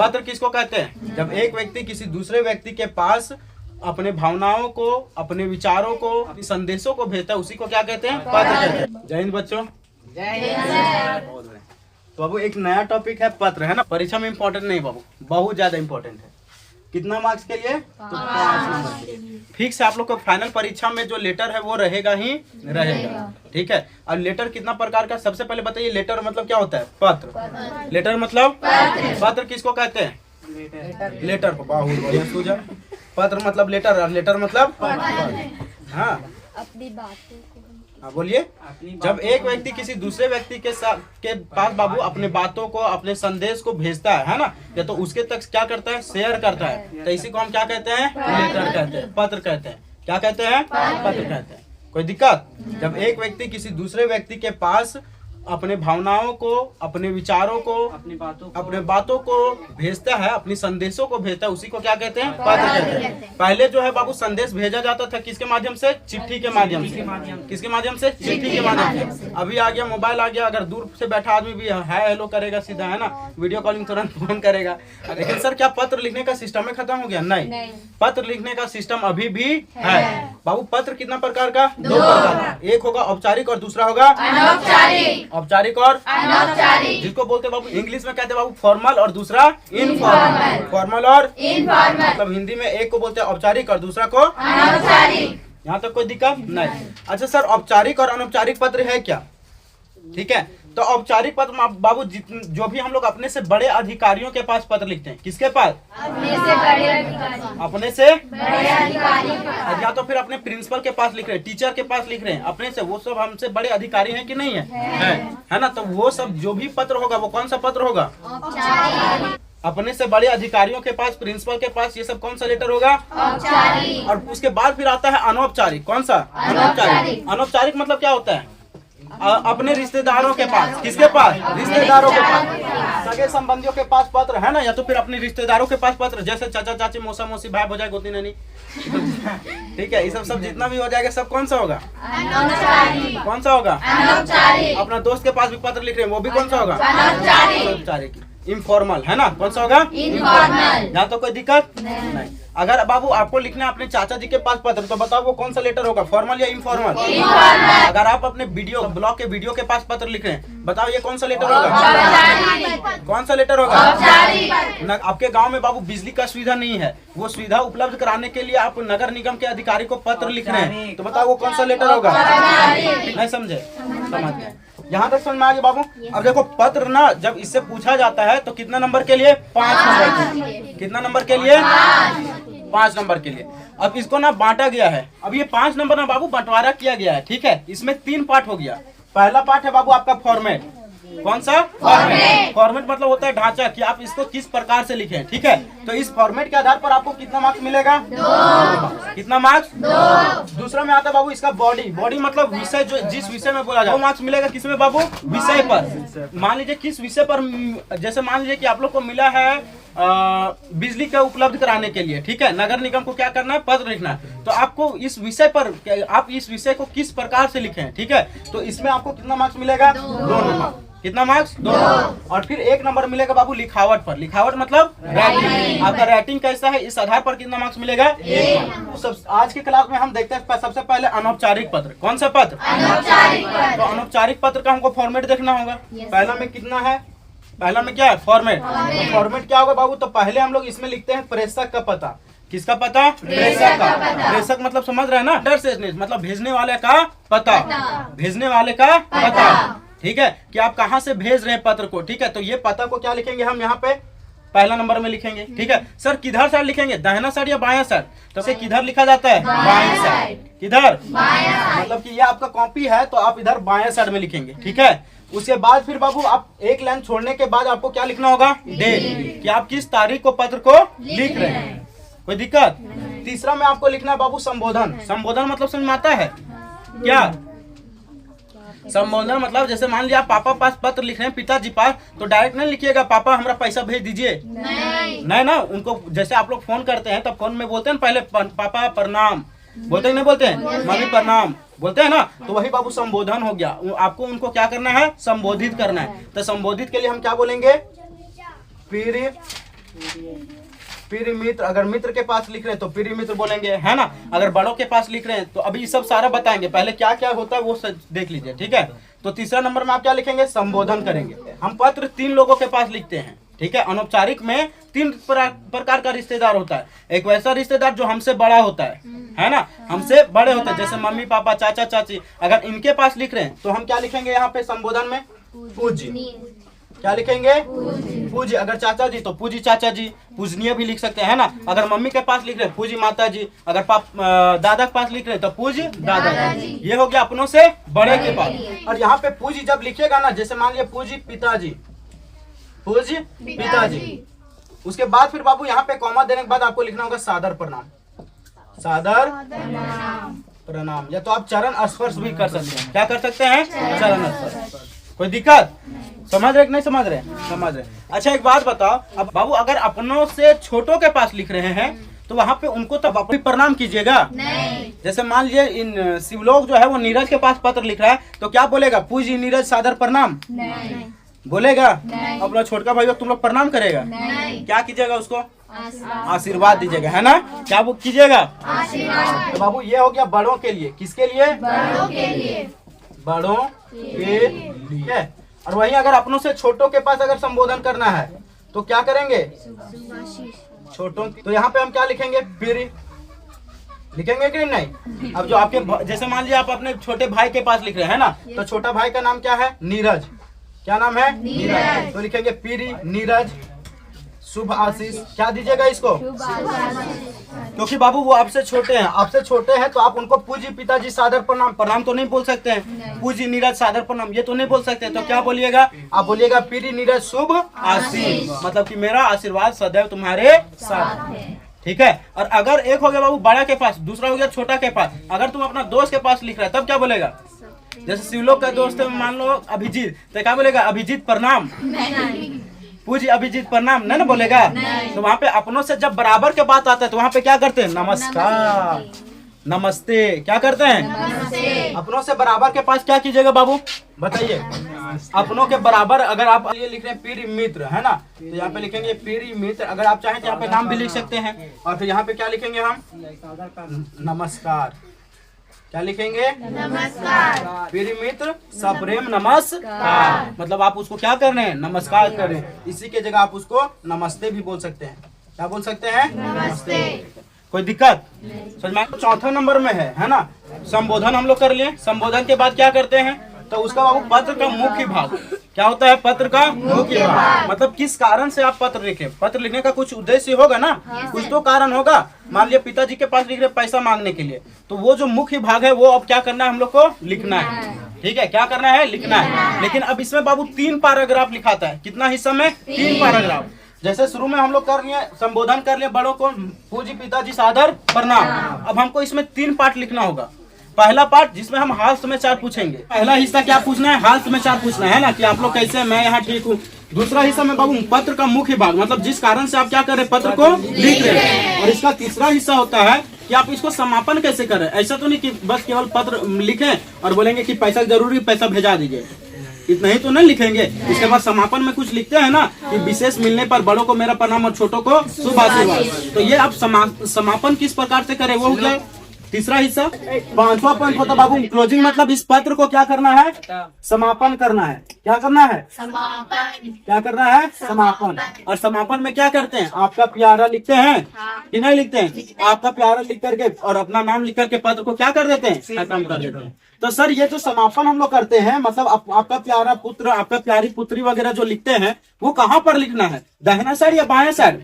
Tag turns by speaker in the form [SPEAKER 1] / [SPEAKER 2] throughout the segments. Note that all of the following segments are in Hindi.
[SPEAKER 1] पत्र किसको कहते हैं? जब एक व्यक्ति किसी दूसरे व्यक्ति के पास अपने भावनाओं को, अपने विचारों को, अपने संदेशों को भेजता है, उसी को क्या कहते हैं? पत्र कहते हैं। जय हिंद बच्चों। तो बाबू एक नया टॉपिक है पत्र, है ना। परीक्षा में इम्पोर्टेंट नहीं बाबू, बहुत ज्यादा इम्पोर्टेंट है। कितना मार्क्स के लिए? तो 5 नंबर के लिए। फिक्स आप लोग को फाइनल परीक्षा में जो लेटर है वो रहेगा ही रहेगा, ठीक है। और लेटर कितना प्रकार का? सबसे पहले बताइए, लेटर मतलब क्या होता है? पत्र। लेटर मतलब पत्र किसको कहते हैं? लेटर को। बहुत बढ़िया सूझा। पत्र मतलब लेटर, और लेटर मतलब हाँ
[SPEAKER 2] अपनी बातों को।
[SPEAKER 1] हाँ बोलिए। जब एक व्यक्ति किसी दूसरे व्यक्ति के पास बाबू अपने बातों को, अपने संदेश को भेजता है ना, या तो उसके तक क्या करता है? शेयर करता है, तो इसी को हम क्या कहते हैं? लेटर कहते हैं, पत्र कहते हैं। क्या कहते हैं? पत्र कहते हैं। कोई दिक्कत? जब एक व्यक्ति किसी दूसरे व्यक्ति के पास अपने भावनाओं को, अपने विचारों को, अपने बातों को भेजता है, अपनी संदेशों को भेजता है, उसी को क्या कहते हैं? पत्र कहते हैं। पहले जो है बाबू संदेश भेजा जाता था किसके माध्यम से? चिट्ठी के माध्यम से। किसके माध्यम से? चिट्ठी के माध्यम से। अभी आ गया मोबाइल आ गया, अगर दूर से बैठा आदमी भी हाय हेलो करेगा सीधा, है ना, वीडियो कॉलिंग तुरंत फोन करेगा। लेकिन सर क्या पत्र लिखने का सिस्टम में खत्म हो गया? नहीं, पत्र लिखने का सिस्टम अभी भी है बाबू। पत्र कितना प्रकार का? 2 प्रकार का। एक होगा औपचारिक और दूसरा होगा अनौपचारिक। औपचारिक और अनौपचारिक, जिसको बोलते हैं बाबू इंग्लिश में कहते हैं बाबू फॉर्मल और दूसरा इनफॉर्मल। फॉर्मल और इनफॉर्मल मतलब हिंदी में एक को बोलते हैं औपचारिक और दूसरा को अनौपचारिक। यहाँ तक कोई दिक्कत नहीं? अच्छा सर, औपचारिक और अनौपचारिक पत्र है क्या? ठीक है, तो औपचारिक पत्र बाबू जो भी हम लोग अपने से बड़े अधिकारियों के पास पत्र लिखते हैं, किसके पास? अपने से बड़े अधिकारी, या तो फिर अपने प्रिंसिपल के पास लिख रहे हैं, टीचर के पास लिख रहे हैं, अपने से। वो सब हमसे बड़े अधिकारी हैं कि नहीं है ना। तो वो सब जो भी पत्र होगा वो कौन सा पत्र होगा? अपने से बड़े अधिकारियों के पास, प्रिंसिपल के पास, ये सब कौन सा लेटर होगा? औपचारिक। और उसके बाद फिर आता है अनौपचारिक। कौन सा? अनौपचारिक। अनौपचारिक मतलब क्या होता है? अपने रिश्तेदारों के पास। किसके पास? रिश्तेदारों के पास, सगे संबंधियों के पास पत्र, है ना, या तो फिर अपने रिश्तेदारों के पास पत्र, जैसे चाचा चाची, मौसा मौसी, भाई भौजाई, गोती ननी, ठीक है। ये सब जितना भी हो जाएगा सब कौन सा होगा? कौन सा होगा? अपना दोस्त के पास भी पत्र लिख रहे हैं, वो भी कौन सा होगा? अनौपचारिक। इनफॉर्मल, है ना। कौन सा होगा? इनफॉर्मल। यहाँ तो कोई दिक्कत नहीं। अगर बाबू आपको लिखना है अपने चाचा जी के पास पत्र, तो बताओ वो कौन सा लेटर होगा? फॉर्मल या इनफॉर्मल? अगर आप अपने वीडियो ब्लॉग के वीडियो के पास पत्र लिख रहे हैं, बताओ ये कौन सा लेटर होगा? कौन सा लेटर होगा? आपके गांव में बाबू बिजली का सुविधा नहीं है, वो सुविधा उपलब्ध कराने के लिए आप नगर निगम के अधिकारी को पत्र लिख रहे हैं, तो बताओ वो कौन सा लेटर होगा? नहीं समझे? समझ गए? यहाँ तक समझ में आ गया बाबू। अब देखो पत्र ना जब इससे पूछा जाता है तो कितना नंबर के लिए? 5 नंबर के लिए। कितना नंबर के लिए? 5 नंबर के लिए। अब इसको ना बांटा गया है। अब ये 5 नंबर ना बाबू बंटवारा किया गया है, ठीक है। इसमें 3 पार्ट हो गया। पहला पार्ट है बाबू आपका फॉर्मेट। कौन सा? फॉर्मेट। फॉर्मेट मतलब होता है ढांचा, कि आप इसको किस प्रकार से लिखें, ठीक है। तो इस फॉर्मेट के आधार पर आपको कितना मार्क्स मिलेगा? 2। कितना मार्क्स? 2। दूसरा में आता है बाबू इसका बॉडी। बॉडी मतलब विषय, जो जिस विषय में बोला जाए, 2 मार्क्स मिलेगा किसमें बाबू? विषय पर। मान लीजिए किस विषय पर, जैसे मान लीजिए कि आप लोग को मिला है बिजली का उपलब्ध कराने के लिए, ठीक है। नगर निगम को क्या करना है? पत्र लिखना है। तो आपको इस विषय पर, आप इस विषय को किस प्रकार से लिखें, ठीक है। तो इसमें आपको कितना मार्क्स मिलेगा? 2 नंबर। कितना मार्क्स? 2। और फिर 1 नंबर मिलेगा बाबू लिखावट पर। लिखावट मतलब राइटिंग। आपका राइटिंग कैसा है, इस आधार पर कितना मार्क्स मिलेगा? 1। आज के क्लास में हम देखते हैं सबसे पहले अनौपचारिक पत्र। कौन सा पत्र? अनौपचारिक पत्र। तो अनौपचारिक पत्र का हमको फॉर्मेट देखना होगा। पहला में कितना है? पहला में क्या है? फॉर्मेट। तो फॉर्मेट क्या होगा बाबू? तो पहले हम लोग इसमें लिखते हैं प्रेषक का पता। किसका पता? प्रेषक का। प्रेषक मतलब समझ रहे हैं ना, डेस्टिनेशन मतलब भेजने वाले का पता। भेजने वाले का पता, ठीक है, कि आप कहाँ से भेज रहे हैं पत्र को, ठीक है। तो ये पता को क्या लिखेंगे हम यहाँ पे? पहला नंबर में लिखेंगे, ठीक है। सर किधर साइड लिखेंगे? दाहिना साइड या बायां साइड? तो से किधर लिखा जाता है? बाएं साइड। किधर? मतलब कि ये आपका कॉपी है तो आप इधर बाएं साइड में लिखेंगे, ठीक है। उसके बाद फिर बाबू आप एक लाइन छोड़ने के बाद आपको क्या लिखना होगा? डेट, कि आप किस तारीख को पत्र को लिख रहे हैं। कोई दिक्कत? तीसरा में आपको लिखना है बाबू संबोधन। संबोधन मतलब समझ में आता है क्या? संबोधन मतलब जैसे मान लिया आप पापा पास पत्र लिख रहे हैं, पिताजी पास, तो डायरेक्ट नहीं लिखिएगा पापा हमरा पैसा भेज दीजिए, नहीं ना। उनको जैसे आप लोग फोन करते हैं तब फोन में बोलते हैं पहले पापा प्रणाम, बोलते हैं नहीं बोलते हैं, मम्मी प्रणाम बोलते हैं ना। तो वही बाबू संबोधन हो गया। आपको उनको क्या करना है? संबोधित करना है। तो संबोधित के लिए हम क्या बोलेंगे? प्रिय प्रिय मित्र, अगर मित्र के पास लिख रहे हैं तो प्रिय मित्र बोलेंगे, है ना। अगर बड़ों के पास लिख रहे हैं तो अभी सब सारा बताएंगे, पहले क्या क्या होता है वो देख लीजिए, ठीक है। तो तीसरा नंबर में आप क्या लिखेंगे, संबोधन करेंगे। हम पत्र 3 लोगों के पास लिखते हैं, ठीक है। अनौपचारिक में 3 प्रकार का रिश्तेदार होता है। एक वैसा रिश्तेदार जो हमसे बड़ा होता है ना, हमसे बड़े होते हैं, जैसे मम्मी पापा चाचा चाची। अगर इनके पास लिख रहे हैं तो हम क्या लिखेंगे यहाँ पे संबोधन में, पूज्य। क्या लिखेंगे, पूज्य। अगर चाचा जी तो पूज्य चाचा जी, पूजनीय भी लिख सकते हैं, ना। अगर मम्मी के पास लिख रहे हैं पूज्य माता जी, अगर दादा के पास लिख रहे हैं तो पूज्य दादा जी। ये हो गया अपनों से बड़े के पास। और यहाँ पे पूज्य जब लिखेगा ना, जैसे मान लिया पूज्य पिताजी, पूज्य पिताजी, उसके बाद फिर बाबू यहाँ पे कॉमा देने के बाद आपको लिखना होगा सादर प्रणाम, सादर प्रणाम। या तो आप चरण स्पर्श भी कर सकते हैं। क्या कर सकते हैं, चरण स्पर्श। कोई दिक्कत, समझ रहे कि नहीं समझ रहे, समझ रहे। अच्छा एक बात बताओ, अब बाबू अगर अपनों से छोटों के पास लिख रहे हैं तो वहाँ पे उनको तो आप प्रणाम कीजिएगा नहीं। जैसे मान लीजिए इन शिवलोक जो है वो नीरज के पास पत्र लिख रहा है तो क्या बोलेगा, पूज्य नीरज सादर प्रणाम नहीं। बोलेगा नहीं। अपना छोटका भाई तुम लोग प्रणाम करेगा नहीं। क्या कीजिएगा, उसको आशीर्वाद दीजिएगा, है ना। क्या वो कीजिएगा, आशीर्वाद। तो बाबू ये हो गया बड़ों के लिए। किसके लिए, बड़ों के लिए, बड़ों के लिए। और वहीं अगर अपनों से छोटों के पास अगर संबोधन करना है तो क्या करेंगे, छोटों। तो यहाँ पे हम क्या लिखेंगे, प्रिय लिखेंगे कि नहीं। अब जो आपके जैसे मान लीजिए आप अपने छोटे भाई के पास लिख रहे हैं ना, तो छोटा भाई का नाम क्या है, नीरज। क्या नाम है, नीरज। तो लिखेंगे प्रिय नीरज शुभ आशीष। क्या दीजिएगा इसको, क्योंकि बाबू वो आपसे छोटे हैं, आपसे छोटे हैं तो आप उनको पूज्य पिताजी सादर प्रणाम, प्रणाम तो नहीं बोल सकते हैं, पूज्य नीरज सादर प्रणाम ये तो नहीं बोल सकते। तो क्या बोलिएगा, आप बोलिएगा प्रिय नीरज शुभ आशीष, मतलब कि मेरा आशीर्वाद सदैव तुम्हारे साथ है, ठीक है। और अगर एक हो गया बाबू बड़ा के पास, दूसरा हो गया छोटा के पास। अगर तुम अपना दोस्त के पास लिख रहा है तब क्या बोलेगा, जैसे शिवलोक का दोस्त है मान लो अभिजीत, तो क्या बोलेगा, अभिजीत प्रणाम, पूज्य अभिजीत प्रणाम, नहीं ना बोलेगा। तो वहाँ पे अपनों से जब बराबर के बात आता है तो वहाँ पे क्या करते हैं, नमस्कार, नमस्ते। क्या करते हैं, नमस्ते। अपनों से बराबर के पास क्या कीजिएगा बाबू, बताइए। अपनों के बराबर अगर आप ये लिख रहे हैं प्रिय मित्र, है ना, तो यहाँ पे लिखेंगे प्रिय मित्र। अगर आप चाहें तो यहाँ पे नाम भी लिख सकते हैं। और फिर यहाँ पे क्या लिखेंगे हम, नमस्कार। क्या लिखेंगे, नमस्कार। प्रिय मित्र सप्रेम नमस्कार, मतलब आप उसको क्या कर रहे हैं, नमस्कार कर रहे हैं। इसी के जगह आप उसको नमस्ते भी बोल सकते हैं। क्या बोल सकते हैं, नमस्ते। कोई दिक्कत, समझ में। चौथा नंबर में है ना, संबोधन हम लोग कर लिए। संबोधन के बाद क्या करते हैं, तो उसका बाबू पत्र का मुख्य भाग क्या होता है, पत्र का मुख्य भाग। मतलब किस कारण से आप पत्र लिखे, पत्र लिखने का कुछ उद्देश्य होगा ना, कुछ तो कारण होगा। मान लिया पिताजी के पास लिख रहे पैसा मांगने के लिए, तो वो जो मुख्य भाग है वो अब क्या करना है, हम लोग को लिखना है, ठीक है। क्या करना है, लिखना है। लेकिन अब इसमें बाबू 3 पैराग्राफ लिखाता है। कितना हिस्सा में, 3 पैराग्राफ। जैसे शुरू में हम लोग कर लिए, संबोधन कर लिए बड़ों को, पूज्य पिताजी सादर प्रणाम। अब हमको इसमें 3 पार्ट लिखना होगा। पहला पार्ट जिसमें हम हाल समाचार पूछेंगे। पहला हिस्सा क्या पूछना है, हाल समाचार पूछना है ना, कि आप लोग कैसे हैं, मैं यहाँ ठीक हूँ। दूसरा हिस्सा में बाबू पत्र का मुख्य भाग, मतलब जिस कारण से आप क्या कर रहे हैं, पत्र को लिख रहे हैं। और इसका तीसरा हिस्सा होता है कि आप इसको समापन कैसे करें। ऐसा तो नहीं कि बस केवल पत्र लिखें और बोलेंगे कि पैसा जरूरी, पैसा भेजा दीजिए, इतना ही तो नहीं लिखेंगे। इसके बाद समापन में कुछ लिखते हैं ना, कि विशेष मिलने पर बड़ों को मेरा प्रणाम और छोटों को शुभ आशीर्वाद। तो ये आप समापन किस प्रकार से करें, वो हो गया तीसरा हिस्सा। 5वां पॉइंट होता बाबू क्लोजिंग, मतलब इस पत्र को क्या करना है, समापन करना है। क्या करना है, समापन। क्या करना है, समापन। और समापन में क्या करते हैं, आपका प्यारा लिखते हैं कि नहीं लिखते हैं, आपका प्यारा लिख करके और अपना नाम लिख करके पत्र को क्या कर देते हैं, खत्म कर देते हैं। तो सर ये जो समापन हम लोग करते हैं, मतलब आपका प्यारा पुत्र, आपका प्यारी पुत्री वगैरह जो लिखते हैं, वो कहाँ पर लिखना है, दाहिना साइड या बायां साइड,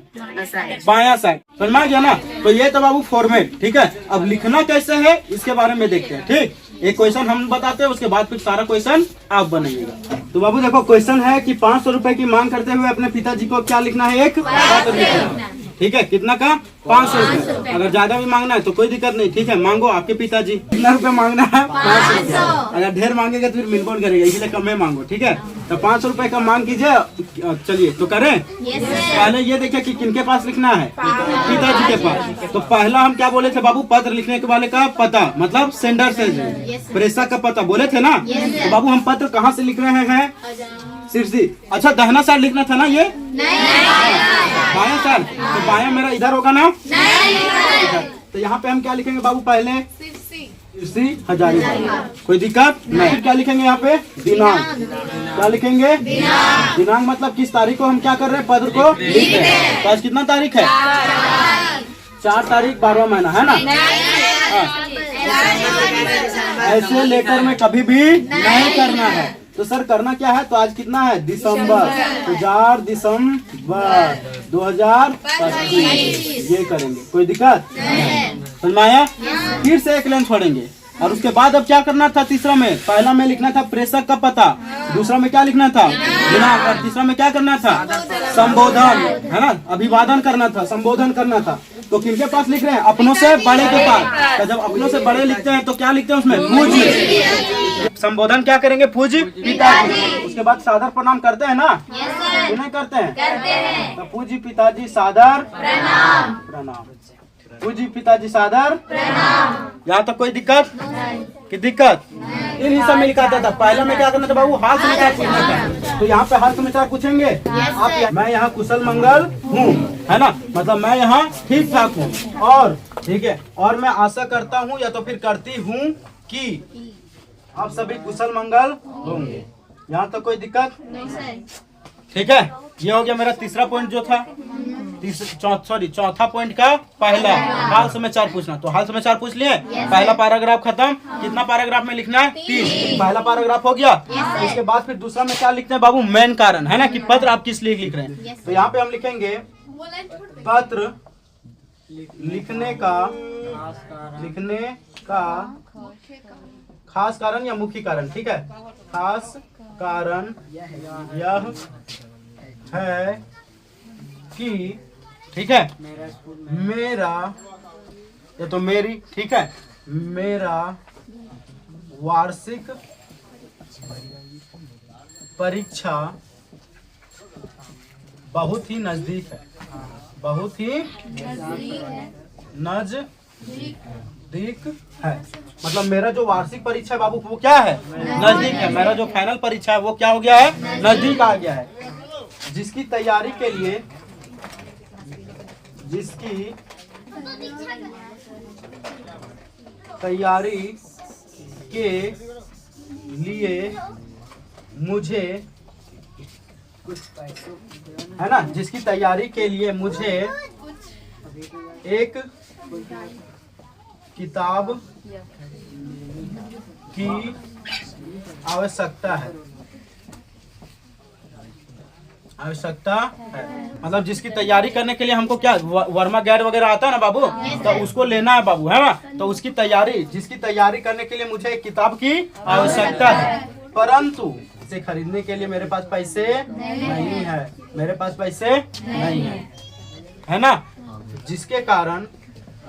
[SPEAKER 1] बायां साइड, समझ में आ गया ना। तो ये तो बाबू फॉर्मेट, ठीक है। अब लिखना कैसे है इसके बारे में देखते हैं, ठीक। एक क्वेश्चन हम बताते हैं, उसके बाद फिर सारा क्वेश्चन आप बनाइएगा। तो बाबू देखो क्वेश्चन है कि 500 रुपए की मांग करते हुए अपने पिताजी को क्या लिखना है, एक पत्र लिखना है, ठीक है। कितना का, 500 रुपए। अगर ज्यादा भी मांगना है तो कोई दिक्कत नहीं, ठीक है, मांगो। आपके पिताजी कितना रुपए मांगना है, 500 रुपए। अगर ढेर मांगेगा तो फिर मिलबोल करेगा, इसलिए कम में मांगो, ठीक है। तो 500 रुपए का मांग कीजिए। चलिए तो करें। पहले ये देखिए कि किनके पास लिखना है, पिताजी के पास। तो पहला हम क्या बोले थे बाबू, पत्र लिखने के वाले का पता, मतलब सेंडर से, प्रेषक का पता बोले थे ना। तो बाबू हम पत्र कहाँ से लिख रहे हैं, सिरसी। अच्छा दाहिना साइड लिखना था ना, ये बायां सर? तो बायां मेरा इधर होगा ना? नहीं। तो यहाँ पे हम क्या लिखेंगे बाबू? पहले इसी हजारी। कोई दिक्कत नहीं। क्या लिखेंगे यहाँ पे? दिनांक। क्या लिखेंगे? दिनांक मतलब किस तारीख को हम क्या कर रहे हैं? पत्र को लिख रहे हैं। तो आज कितना तारीख है? 4 तारीख 12वां महीना, है ना? ऐसे लेटर में कभी भी नहीं करना है। तो सर करना क्या है? तो आज कितना है? दिसंबर। तो 4 दिसंबर 2025 ये करेंगे। कोई दिक्कत समझ में आया? फिर से एक लाइन छोड़ेंगे और उसके बाद अब क्या करना था? तीसरा में, पहला में लिखना था प्रेषक का पता, दूसरा में क्या लिखना था? दिनांक, और तीसरा में क्या करना था? संबोधन, है ना? अभिवादन करना था, संबोधन करना था। तो किनके पास लिख रहे हैं? अपनों से बड़े के पास। तो जब अपनों से बड़े लिखते हैं तो क्या लिखते हैं उसमें? पूज्य। संबोधन क्या करेंगे? पूज्य पिताजी। उसके बाद सादर प्रणाम करते हैं ना? नहीं करते हैं? तो पूज्य पिताजी सादर प्रणाम। पूज्य पिताजी सादर प्रणाम। यहाँ तक कोई दिक्कत की दिक्कत? इन हिस्सा में लिखा था। पहला में क्या करना था बाबू? हाल समाचार पूछना था। तो यहाँ पे हाल समाचार पूछेंगे आप। मैं यहाँ कुशल मंगल हूँ, है ना? मतलब मैं यहाँ ठीक ठाक हूँ, और ठीक है, और मैं आशा करता हूँ या तो फिर करती हूँ कि आप सभी कुशल मंगल होंगे। यहाँ तक कोई दिक्कत? ठीक है। ये हो गया मेरा तीसरा पॉइंट जो था। चौथा पॉइंट का पहला, हाल समाचार पूछना। तो हाल समाचार पूछ लिए, पहला पैराग्राफ खत्म। कितना पैराग्राफ में लिखना है? 3। पहला पैराग्राफ हो गया। इसके बाद फिर दूसरा में क्या लिखते हैं बाबू? मेन कारण, है ना? कि पत्र आप किस लिए लिख रहे हैं। तो यहाँ पे हम लिखेंगे पत्र लिखने का खास कारण या मुख्य कारण। ठीक है, खास कारण यह है कि, ठीक है, मेरा या तो मेरी, ठीक है, मेरा वार्षिक परीक्षा बहुत ही नजदीक है। बहुत ही नजदीक है। मतलब मेरा जो वार्षिक परीक्षा है बाबू वो क्या है? नजदीक है। मेरा जो फाइनल परीक्षा है वो क्या हो गया है? नजदीक आ गया है। जिसकी तैयारी के लिए मुझे, है ना? जिसकी तैयारी के लिए मुझे एक किताब की आवश्यकता है। मतलब जिसकी तैयारी करने के लिए हमको क्या वर्मा गाइड वगैरह आता है ना बाबू, तो उसको लेना है बाबू, है ना? तो उसकी तैयारी, जिसकी तैयारी करने के लिए मुझे एक किताब की आवश्यकता है, परंतु इसे खरीदने के लिए मेरे पास पैसे नहीं है। मेरे पास पैसे नहीं है ना? जिसके कारण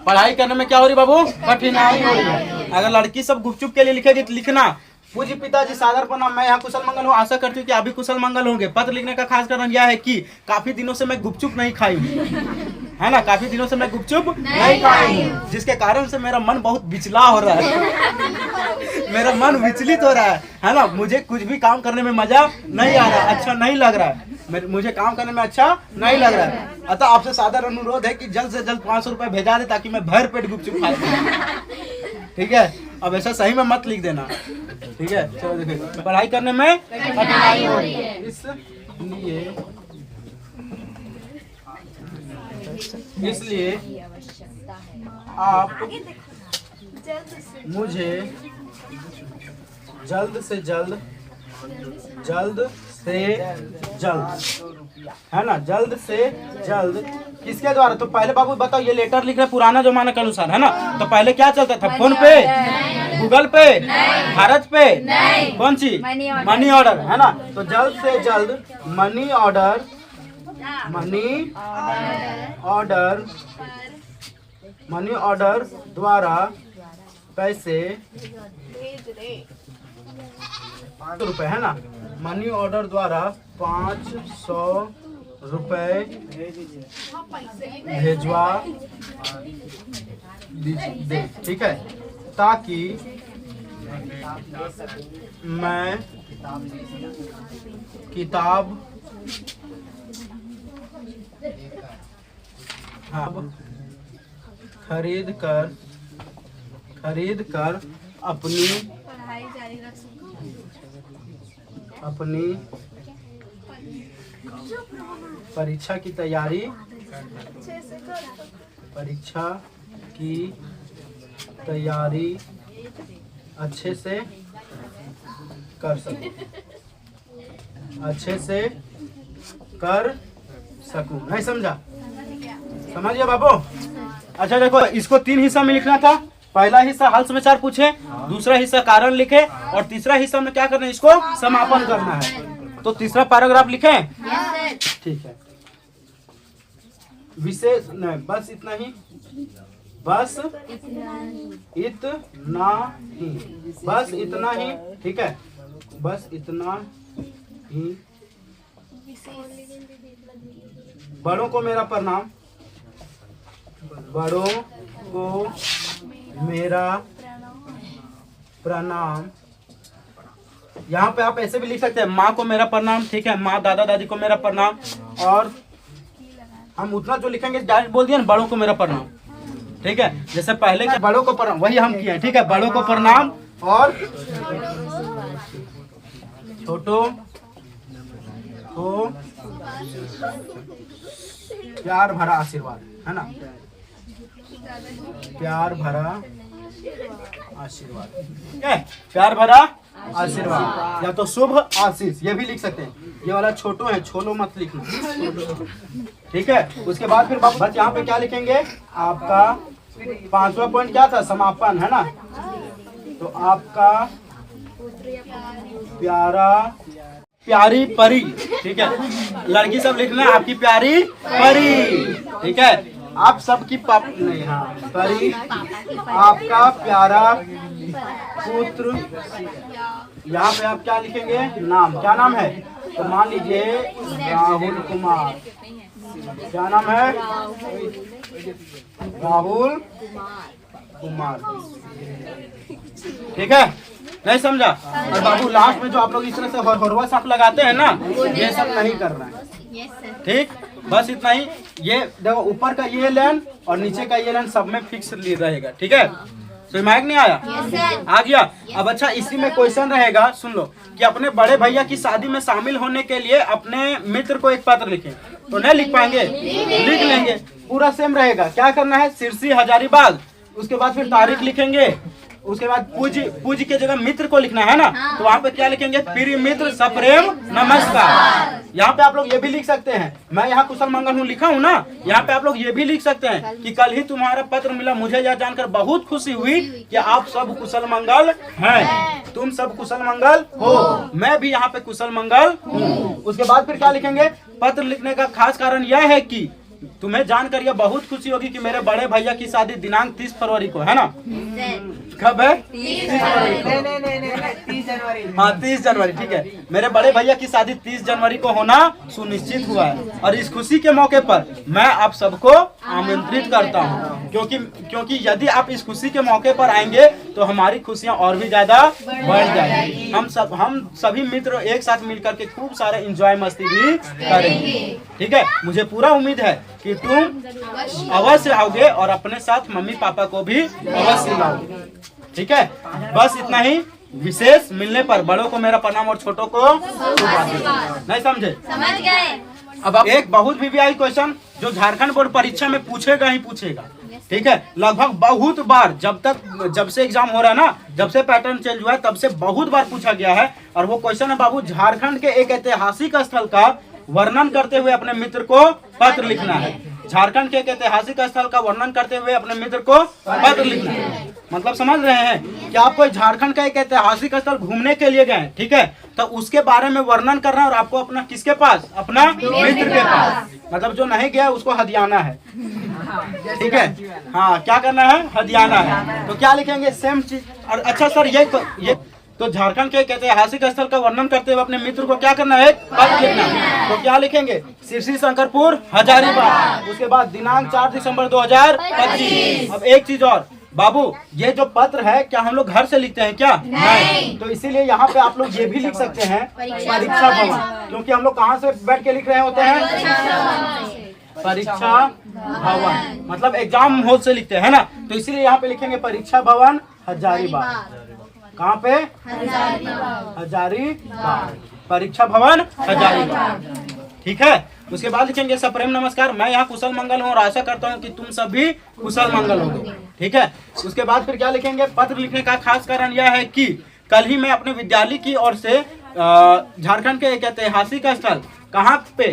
[SPEAKER 1] पढ़ाई करने में क्या हो रही बाबू? कठिनाई हो रही है। अगर लड़की सब गुपचुप के लिए लिखेगी तो लिखना पूज्य पिताजी सादर प्रणाम, मैं यहाँ कुशल मंगल हूँ, आशा करती हूँ कि अभी कुशल मंगल होंगे। पत्र लिखने का खास कारण यह है कि काफी दिनों से मैं गुपचुप नहीं खाई हूँ, है ना? काफी दिनों से मैं गुपचुप नहीं खाई हूँ, जिसके कारण से मेरा मन बहुत विचला हो रहा है। मेरा मन विचलित हो रहा है ना? मुझे कुछ भी काम करने में मजा नहीं आ रहा, अच्छा नहीं लग रहा है। मुझे काम करने में अच्छा नहीं लग रहा है। अतः आपसे सादर अनुरोध है कि जल्द से जल्द 500 रुपए भेजा दे ताकि मैं भर पेट गुपचुप खा सकूं। ठीक है? अब ऐसा सही में मत लिख देना। ठीक है? चलो देखिए, पढ़ाई करने में कठिनाई हो रही है, इसलिए आप मुझे जल्द से जल्द, है ना? जल्द से जल्द किसके द्वारा? तो पहले बाबू बताओ, ये लेटर लिख रहे पुराना जमाना के अनुसार, है ना? तो पहले क्या चलता था? फोन पे, गूगल पे, भारत पे, कौन सी? मनी ऑर्डर, है ना? तो जल्द से जल्द मनी ऑर्डर द्वारा पैसे 500 रुपए, है ना? मनी ऑर्डर द्वारा 500 रुपए भेजवा दीजिए। ठीक है? ताकि मैं किताब हाँ, खरीद कर अपनी परीक्षा की तैयारी अच्छे से कर सकूं। नहीं समझा? समझ गया बाबू? अच्छा देखो, इसको 3 हिस्सा में लिखना था। पहला हिस्सा हाल समाचार पूछे, दूसरा हिस्सा कारण लिखे, और तीसरा हिस्सा में क्या करना है, इसको समापन करना है। तो तीसरा पैराग्राफ लिखें? ठीक है। विशेष नहीं, बस इतना ही, बस इतना ही, ठीक है, बस इतना ही। बड़ों को मेरा प्रणाम, यहाँ पे आप ऐसे भी लिख सकते हैं, माँ को मेरा प्रणाम, ठीक है, माँ दादा दादी को मेरा प्रणाम। और हम उतना जो लिखेंगे डायरेक्ट बोल दिया ना, बड़ों को मेरा प्रणाम, ठीक है। जैसे पहले के बड़ों को प्रणाम, वही हम किए, ठीक है, बड़ों को प्रणाम। और छोटों को प्यार भरा आशीर्वाद, है ना, प्यार भरा आशीर्वाद, या तो शुभ आशीष, ये भी लिख सकते हैं। ये वाला छोटो है, छोलो मत लिखना, ठीक है। उसके बाद फिर बस यहाँ पे क्या लिखेंगे, आपका 5वां पॉइंट क्या था, समापन, है ना। तो आपका प्यारी परी, ठीक है, लड़की सब लिखना है, आपकी प्यारी परी, ठीक है, आप सबकी नहीं, हाँ, परी, आपका प्यारा पुत्र। यहाँ पे आप क्या लिखेंगे, नाम, क्या नाम है, तो मान लीजिए राहुल कुमार, क्या नाम है, राहुल कुमार, ठीक है। नहीं समझा? और बाबू लास्ट में जो आप लोग इस तरह से हरवा साफ लगाते हैं ना, ये सब नहीं करना है, ठीक, बस इतना ही। ये देखो, ऊपर का ये लाइन और नीचे का ये लाइन सब में फिक्स रहेगा, ठीक है। समझ नहीं आया? आ गया? अब अच्छा, इसी में क्वेश्चन रहेगा, सुन लो, कि अपने बड़े भैया की शादी में शामिल होने के लिए अपने मित्र को एक पत्र लिखें। तो नहीं लिख पाएंगे? लिख लेंगे, पूरा सेम रहेगा। क्या करना है, सिरसी हजारीबाग, उसके बाद फिर तारीख लिखेंगे, उसके बाद पूज्य के जगह मित्र को लिखना है ना, तो वहाँ पे क्या लिखेंगे, प्रिय मित्र सप्रेम नमस्कार। यहाँ पे आप लोग ये भी लिख सकते हैं, मैं यहाँ कुशल मंगल हूँ लिखा हूँ ना, यहाँ पे आप लोग ये भी लिख सकते हैं कि कल ही तुम्हारा पत्र मिला, मुझे यह जानकर बहुत खुशी हुई कि आप सब कुशल मंगल हैं, तुम सब कुशल मंगल हो, मैं भी यहाँ पे कुशल मंगल हूँ। उसके बाद फिर क्या लिखेंगे, पत्र लिखने का खास कारण यह है कि तुम्हें जानकर यह बहुत खुशी होगी कि मेरे बड़े भैया की शादी दिनांक 30 फरवरी को है ना। कब है? 30 जनवरी। हाँ 30 जनवरी, ठीक है। मेरे बड़े भैया की शादी 30 जनवरी को होना सुनिश्चित हुआ है और इस खुशी के मौके पर मैं आप सबको आमंत्रित करता हूँ, क्योंकि यदि आप इस खुशी के मौके पर आएंगे तो हमारी खुशियाँ और भी ज्यादा बढ़ जाएंगी। हम सभी मित्र एक साथ मिलकर के खूब सारे एंजॉय मस्ती भी करेंगे, ठीक है। मुझे पूरा उम्मीद है कि तुम अवश्य आओगे और अपने साथ मम्मी पापा को भी अवश्य लाओगे, ठीक है। बस इतना ही। विशेष मिलने पर बड़ों को मेरा प्रणाम और छोटों को नहीं समझे? समझ गए। अब एक बहुत वीवीआई क्वेश्चन जो झारखंड बोर्ड परीक्षा में पूछेगा ही पूछेगा, ठीक है। लगभग बहुत बार जब से एग्जाम हो रहा है ना, जब से पैटर्न चेंज हुआ है तब से बहुत बार पूछा गया है। और वो क्वेश्चन है बाबू, झारखंड के एक ऐतिहासिक स्थल का वर्णन करते हुए अपने मित्र को पत्र लिखना है। झारखंड के एक ऐतिहासिक स्थल का वर्णन करते हुए अपने मित्र को पत्र लिखना है। मतलब समझ रहे हैं कि आप कोई झारखंड का एक ऐतिहासिक स्थल घूमने के लिए गए, ठीक है, तो उसके बारे में वर्णन करना है और आपको अपना किसके पास, अपना मित्र के पास। मतलब जो नहीं गया उसको हदियाना है, ठीक है। हाँ क्या करना है, हदियाना है। तो क्या लिखेंगे, सेम चीज। और अच्छा सर ये तो झारखंड के एक ऐतिहासिक स्थल का वर्णन करते हुए अपने मित्र को क्या करना है, पत्र लिखना है। तो क्या लिखेंगे, सिरसी शंकरपुर हजारीबाग, उसके बाद दिनांक 4 दिसंबर 2025। अब एक चीज और बाबू, ये जो पत्र है क्या हम लोग घर से लिखते हैं क्या? नहीं। तो इसीलिए यहाँ पे आप लोग ये भी लिख सकते हैं परीक्षा भवन, क्योंकि हम लोग कहाँ से बैठ के लिख रहे होते हैं, परीक्षा भवन, मतलब एग्जाम हॉल से लिखते हैं ना, तो इसलिए यहाँ पे लिखेंगे परीक्षा भवन हजारीबाग। कहाँ पे? हजारीबाग, परीक्षा भवन हजारीबाग। ठीक है, उसके बाद लिखेंगे सप्रेम नमस्कार, मैं यहाँ कुशल मंगल हूँ और आशा करता हूँ कि तुम सभी कुशल मंगल होंगे। ठीक है, उसके बाद फिर क्या लिखेंगे? पत्र लिखने का खास कारण यह है कि कल ही मैं अपने विद्यालय की ओर से झारखंड के एक ऐतिहासिक स्थल कहाँ पे?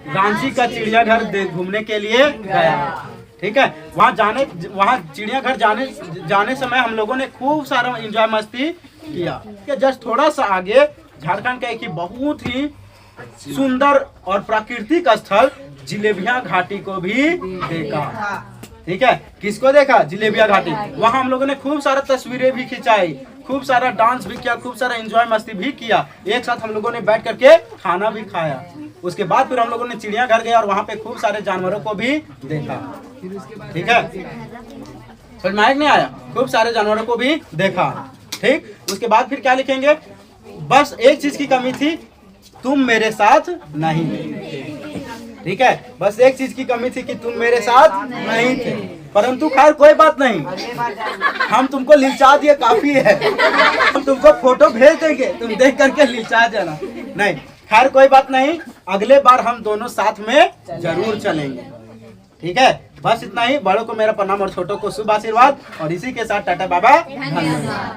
[SPEAKER 1] रांची का चिड़ियाघर घूमने के लिए गया। ठीक है, वहाँ चिड़ियाघर जाने समय हम लोगों ने खूब सारा एंजॉय मस्ती किया। जस्ट थोड़ा सा आगे झारखंड का एक ही बहुत ही सुंदर और प्राकृतिक स्थल जिलेबिया घाटी को भी देखा। ठीक है, किसको देखा? जिलेबिया घाटी। वहाँ हम लोगों ने खूब सारा तस्वीरें भी खिंचाई, खूब सारा डांस भी किया, खूब सारा एंजॉय मस्ती भी किया। एक साथ हम लोगों ने बैठ करके खाना भी खाया। उसके बाद फिर हम लोगों ने चिड़ियाघर गए और वहाँ पे खूब सारे जानवरों को भी देखा। ठीक है, समझ में नहीं आया? खूब सारे जानवरों को भी देखा। ठीक, उसके बाद फिर क्या लिखेंगे? बस एक चीज की कमी थी, तुम मेरे साथ नहीं थे। ठीक है, बस एक चीज की कमी थी कि तुम मेरे साथ नहीं थे, परंतु खैर कोई बात नहीं, हम तुमको लिलचा दिए, काफी है। हम तुमको फोटो भेज देंगे, तुम देख करके लिलचा जाना। नहीं, खैर कोई बात नहीं, अगले बार हम दोनों साथ में जरूर चलेंगे। ठीक है, बस इतना ही। बड़ों को मेरा प्रणाम और छोटों को शुभ आशीर्वाद, और इसी के साथ टाटा बाबा, धन्यवाद।